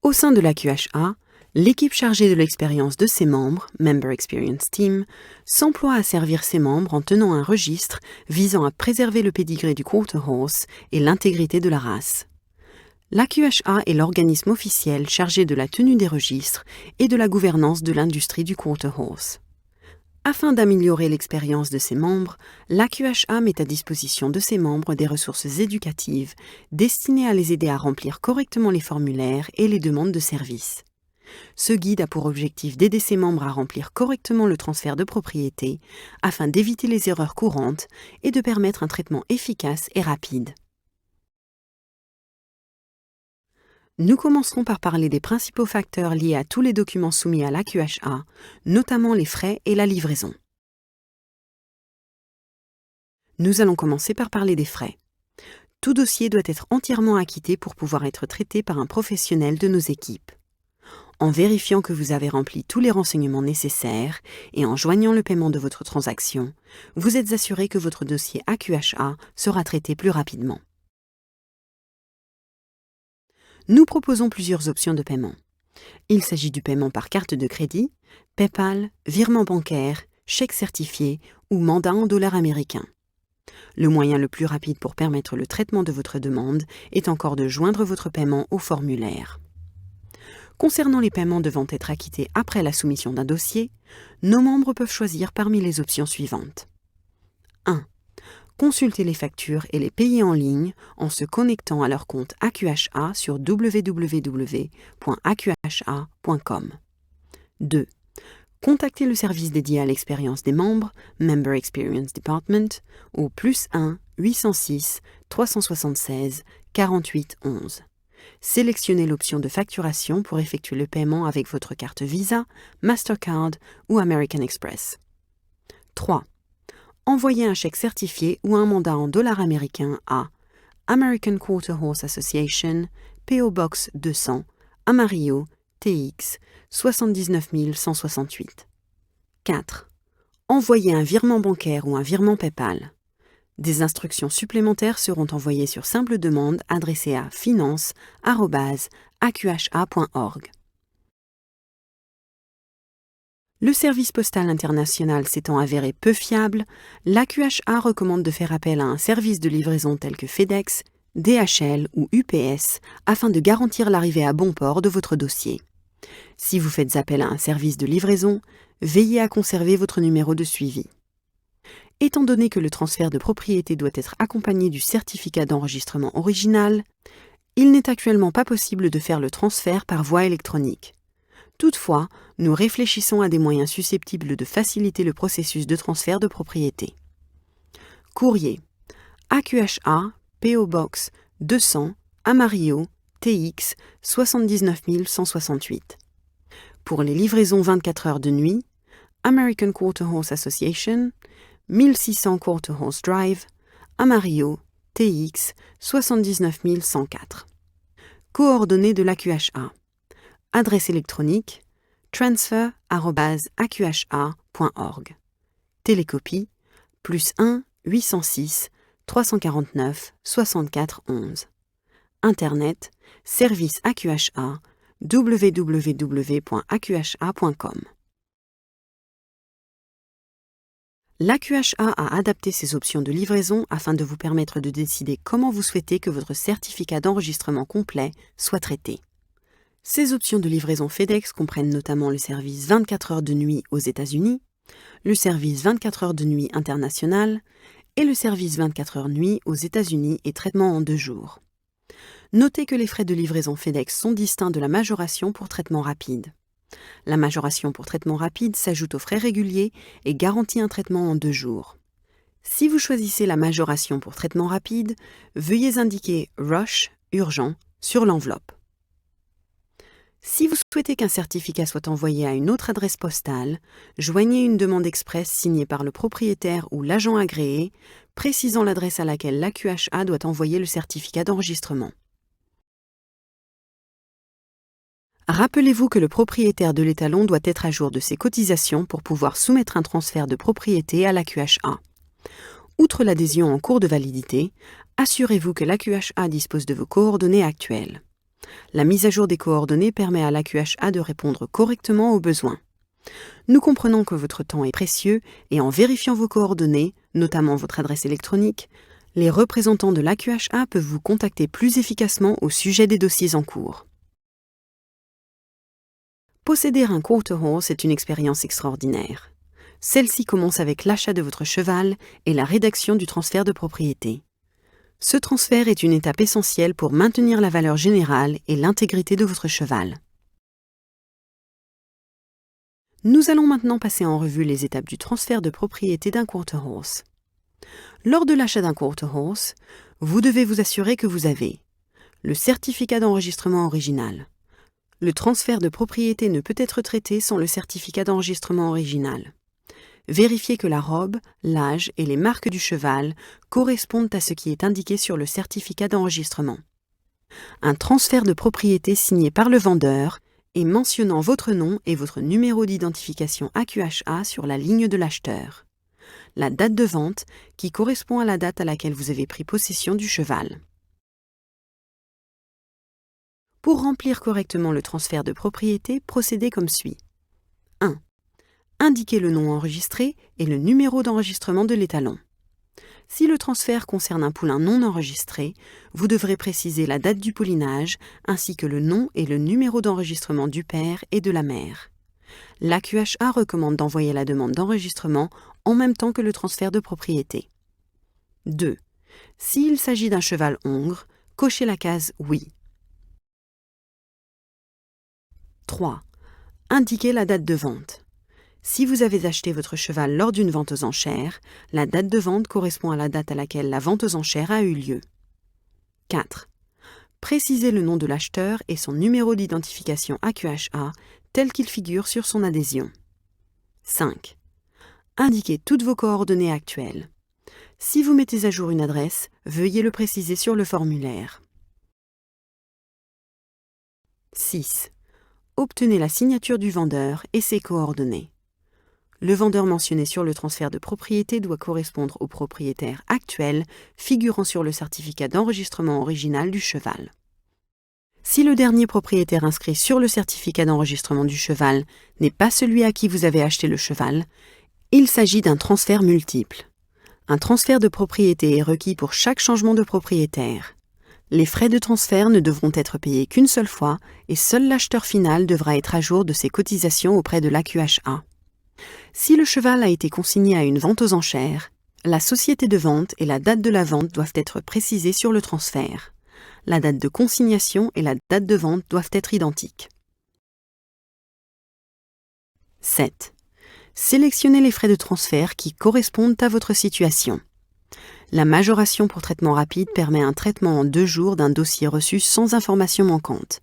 Au sein de l'AQHA, l'équipe chargée de l'expérience de ses membres, Member Experience Team, s'emploie à servir ses membres en tenant un registre visant à préserver le pédigré du Quarter Horse et l'intégrité de la race. L'AQHA est l'organisme officiel chargé de la tenue des registres et de la gouvernance de l'industrie du Quarter Horse. Afin d'améliorer l'expérience de ses membres, l'AQHA met à disposition de ses membres des ressources éducatives destinées à les aider à remplir correctement les formulaires et les demandes de services. Ce guide a pour objectif d'aider ses membres à remplir correctement le transfert de propriété afin d'éviter les erreurs courantes et de permettre un traitement efficace et rapide. Nous commencerons par parler des principaux facteurs liés à tous les documents soumis à l'AQHA, notamment les frais et la livraison. Nous allons commencer par parler des frais. Tout dossier doit être entièrement acquitté pour pouvoir être traité par un professionnel de nos équipes. En vérifiant que vous avez rempli tous les renseignements nécessaires et en joignant le paiement de votre transaction, vous êtes assuré que votre dossier AQHA sera traité plus rapidement. Nous proposons plusieurs options de paiement. Il s'agit du paiement par carte de crédit, PayPal, virement bancaire, chèque certifié ou mandat en dollars américains. Le moyen le plus rapide pour permettre le traitement de votre demande est encore de joindre votre paiement au formulaire. Concernant les paiements devant être acquittés après la soumission d'un dossier, nos membres peuvent choisir parmi les options suivantes. 1. Consulter les factures et les payer en ligne en se connectant à leur compte AQHA sur www.aqha.com. 2. Contacter le service dédié à l'expérience des membres, Member Experience Department, au +1 806 376 48 11. Sélectionnez l'option de facturation pour effectuer le paiement avec votre carte Visa, Mastercard ou American Express. 3. Envoyez un chèque certifié ou un mandat en dollars américains à American Quarter Horse Association, P.O. Box 200, Amarillo, TX, 79 168. 4. Envoyez un virement bancaire ou un virement PayPal. Des instructions supplémentaires seront envoyées sur simple demande adressée à finance@aqha.org. Le service postal international s'étant avéré peu fiable, l'AQHA recommande de faire appel à un service de livraison tel que FedEx, DHL ou UPS afin de garantir l'arrivée à bon port de votre dossier. Si vous faites appel à un service de livraison, veillez à conserver votre numéro de suivi. Étant donné que le transfert de propriété doit être accompagné du certificat d'enregistrement original, il n'est actuellement pas possible de faire le transfert par voie électronique. Toutefois, nous réfléchissons à des moyens susceptibles de faciliter le processus de transfert de propriété. Courrier AQHA, P.O. Box 200, Amarillo, TX, 79 168. Pour les livraisons 24 heures de nuit, American Quarter Horse Association, 1600 Quarter Horse Drive, Amarillo, TX, 79 104. Coordonnées de l'AQHA. Adresse électronique transfer@aqha.org. Télécopie +1 806 349 64 11. Internet service AQHA www.aqha.com. L'AQHA a adapté ses options de livraison afin de vous permettre de décider comment vous souhaitez que votre certificat d'enregistrement complet soit traité. Ces options de livraison FedEx comprennent notamment le service 24 heures de nuit aux États-Unis, le service 24 heures de nuit international et le service 24 heures nuit aux États-Unis et traitement en 2 jours. Notez que les frais de livraison FedEx sont distincts de la majoration pour traitement rapide. La majoration pour traitement rapide s'ajoute aux frais réguliers et garantit un traitement en 2 jours. Si vous choisissez la majoration pour traitement rapide, veuillez indiquer « Rush » urgent sur l'enveloppe. Si vous souhaitez qu'un certificat soit envoyé à une autre adresse postale, joignez une demande express signée par le propriétaire ou l'agent agréé, précisant l'adresse à laquelle l'AQHA doit envoyer le certificat d'enregistrement. Rappelez-vous que le propriétaire de l'étalon doit être à jour de ses cotisations pour pouvoir soumettre un transfert de propriété à l'AQHA. Outre l'adhésion en cours de validité, assurez-vous que l'AQHA dispose de vos coordonnées actuelles. La mise à jour des coordonnées permet à l'AQHA de répondre correctement aux besoins. Nous comprenons que votre temps est précieux et en vérifiant vos coordonnées, notamment votre adresse électronique, les représentants de l'AQHA peuvent vous contacter plus efficacement au sujet des dossiers en cours. Posséder un quarter horse est une expérience extraordinaire. Celle-ci commence avec l'achat de votre cheval et la rédaction du transfert de propriété. Ce transfert est une étape essentielle pour maintenir la valeur générale et l'intégrité de votre cheval. Nous allons maintenant passer en revue les étapes du transfert de propriété d'un quarter horse. Lors de l'achat d'un quarter horse, vous devez vous assurer que vous avez le certificat d'enregistrement original. Le transfert de propriété ne peut être traité sans le certificat d'enregistrement original. Vérifiez que la robe, l'âge et les marques du cheval correspondent à ce qui est indiqué sur le certificat d'enregistrement. Un transfert de propriété signé par le vendeur et mentionnant votre nom et votre numéro d'identification AQHA sur la ligne de l'acheteur. La date de vente qui correspond à la date à laquelle vous avez pris possession du cheval. Pour remplir correctement le transfert de propriété, procédez comme suit. 1. Indiquez le nom enregistré et le numéro d'enregistrement de l'étalon. Si le transfert concerne un poulain non enregistré, vous devrez préciser la date du poulinage ainsi que le nom et le numéro d'enregistrement du père et de la mère. L'AQHA recommande d'envoyer la demande d'enregistrement en même temps que le transfert de propriété. 2. S'il s'agit d'un cheval hongre, cochez la case « Oui ». 3. Indiquez la date de vente. Si vous avez acheté votre cheval lors d'une vente aux enchères, la date de vente correspond à la date à laquelle la vente aux enchères a eu lieu. 4. Précisez le nom de l'acheteur et son numéro d'identification AQHA tel qu'il figure sur son adhésion. 5. Indiquez toutes vos coordonnées actuelles. Si vous mettez à jour une adresse, veuillez le préciser sur le formulaire. 6. Obtenez la signature du vendeur et ses coordonnées. Le vendeur mentionné sur le transfert de propriété doit correspondre au propriétaire actuel figurant sur le certificat d'enregistrement original du cheval. Si le dernier propriétaire inscrit sur le certificat d'enregistrement du cheval n'est pas celui à qui vous avez acheté le cheval, il s'agit d'un transfert multiple. Un transfert de propriété est requis pour chaque changement de propriétaire. Les frais de transfert ne devront être payés qu'une seule fois et seul l'acheteur final devra être à jour de ses cotisations auprès de l'AQHA. Si le cheval a été consigné à une vente aux enchères, la société de vente et la date de la vente doivent être précisées sur le transfert. La date de consignation et la date de vente doivent être identiques. 7. Sélectionnez les frais de transfert qui correspondent à votre situation. La majoration pour traitement rapide permet un traitement en 2 jours d'un dossier reçu sans information manquante.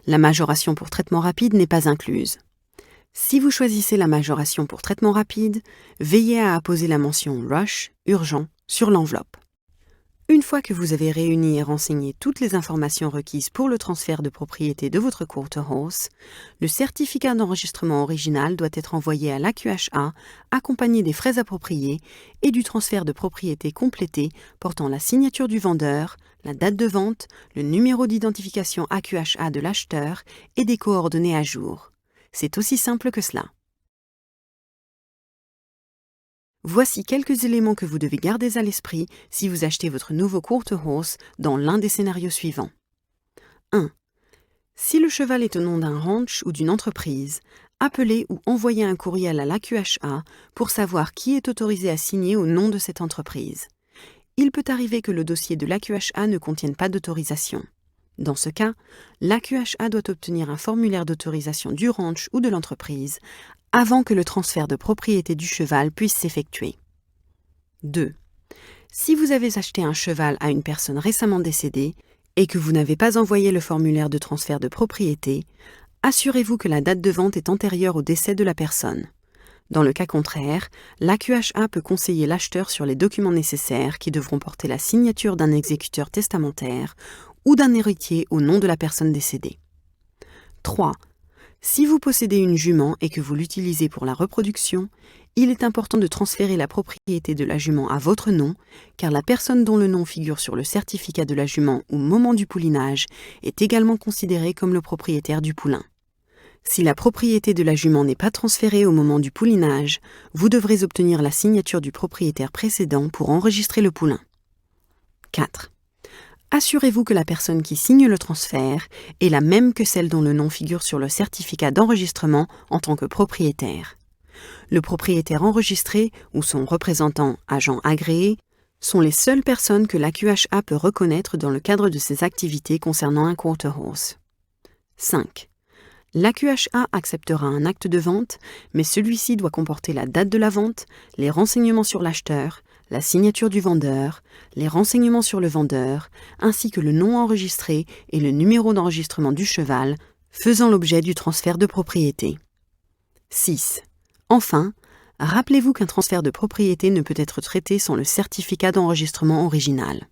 La majoration pour traitement rapide n'est pas incluse. Si vous choisissez la majoration pour traitement rapide, veillez à apposer la mention « Rush » urgent sur l'enveloppe. Une fois que vous avez réuni et renseigné toutes les informations requises pour le transfert de propriété de votre quarter horse, le certificat d'enregistrement original doit être envoyé à l'AQHA, accompagné des frais appropriés et du transfert de propriété complété portant la signature du vendeur, la date de vente, le numéro d'identification AQHA de l'acheteur et des coordonnées à jour. C'est aussi simple que cela. Voici quelques éléments que vous devez garder à l'esprit si vous achetez votre nouveau quarter horse dans l'un des scénarios suivants. 1. Si le cheval est au nom d'un ranch ou d'une entreprise, appelez ou envoyez un courriel à l'AQHA pour savoir qui est autorisé à signer au nom de cette entreprise. Il peut arriver que le dossier de l'AQHA ne contienne pas d'autorisation. Dans ce cas, l'AQHA doit obtenir un formulaire d'autorisation du ranch ou de l'entreprise avant que le transfert de propriété du cheval puisse s'effectuer. 2. Si vous avez acheté un cheval à une personne récemment décédée et que vous n'avez pas envoyé le formulaire de transfert de propriété, assurez-vous que la date de vente est antérieure au décès de la personne. Dans le cas contraire, l'AQHA peut conseiller l'acheteur sur les documents nécessaires qui devront porter la signature d'un exécuteur testamentaire ou d'un héritier au nom de la personne décédée. 3. Si vous possédez une jument et que vous l'utilisez pour la reproduction, il est important de transférer la propriété de la jument à votre nom, car la personne dont le nom figure sur le certificat de la jument au moment du poulinage est également considérée comme le propriétaire du poulain. Si la propriété de la jument n'est pas transférée au moment du poulinage, vous devrez obtenir la signature du propriétaire précédent pour enregistrer le poulain. 4. Assurez-vous que la personne qui signe le transfert est la même que celle dont le nom figure sur le certificat d'enregistrement en tant que propriétaire. Le propriétaire enregistré ou son représentant agent agréé sont les seules personnes que l'AQHA peut reconnaître dans le cadre de ses activités concernant un quarter horse. 5. L'AQHA acceptera un acte de vente, mais celui-ci doit comporter la date de la vente, les renseignements sur l'acheteur, la signature du vendeur, les renseignements sur le vendeur, ainsi que le nom enregistré et le numéro d'enregistrement du cheval, faisant l'objet du transfert de propriété. 6. Enfin, rappelez-vous qu'un transfert de propriété ne peut être traité sans le certificat d'enregistrement original.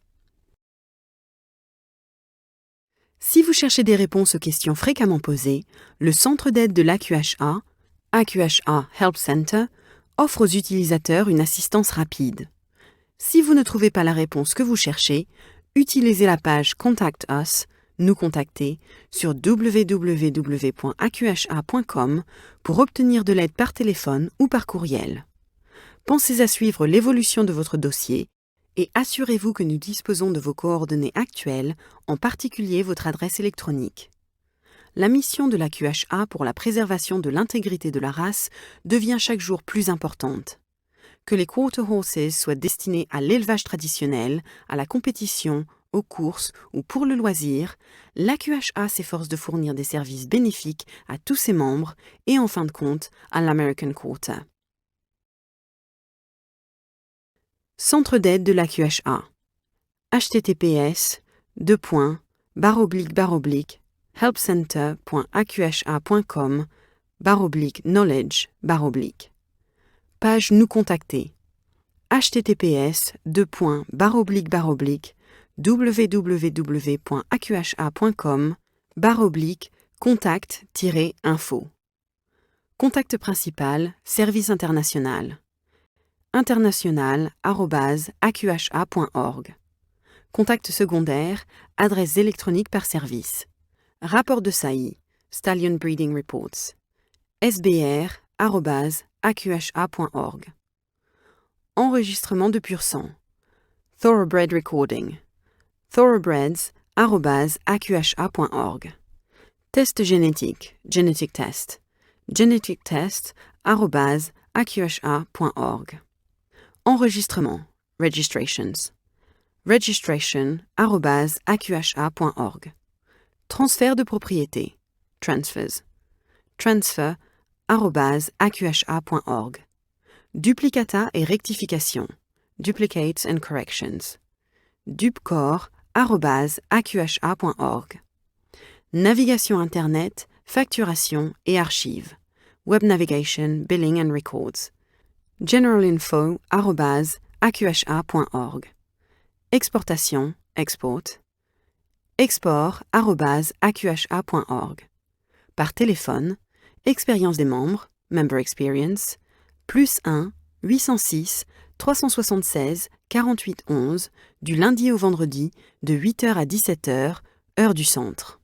Si vous cherchez des réponses aux questions fréquemment posées, le centre d'aide de l'AQHA, AQHA Help Center, offre aux utilisateurs une assistance rapide. Si vous ne trouvez pas la réponse que vous cherchez, utilisez la page Contact Us, nous contacter, sur www.aqha.com pour obtenir de l'aide par téléphone ou par courriel. Pensez à suivre l'évolution de votre dossier et assurez-vous que nous disposons de vos coordonnées actuelles, en particulier votre adresse électronique. La mission de l'AQHA pour la préservation de l'intégrité de la race devient chaque jour plus importante. Que les quarter horses soient destinés à l'élevage traditionnel, à la compétition, aux courses ou pour le loisir, l'AQHA s'efforce de fournir des services bénéfiques à tous ses membres et en fin de compte à l'American Quarter. Centre d'aide de l'AQHA. https://helpcenter.aqha.com/knowledge/ Page Nous contacter. https://www.aqha.com/contact-info. Contact principal, service international. international@aqha.org. Contact secondaire, adresse électronique par service. Rapport de saillie, Stallion Breeding Reports. sbr@aqha.org. Enregistrement de pur sang. Thoroughbred Recording. thoroughbreds@aqha.org. Test génétique, Genetic Test. genetictest@aqha.org. Enregistrement, Registrations. registration@aqha.org. Transfert de propriété, Transfers. transfer@aqha.org. Duplicata et rectification, Duplicates and Corrections. dupcor@aqha.org. Navigation Internet, facturation et archives, Web Navigation, Billing and Records. generalinfo@aqha.org. Exportation, Export. export@aqha.org. Par téléphone, expérience des membres, Member Experience, +1 806 376 48 11, du lundi au vendredi, de 8h à 17h, heure du centre.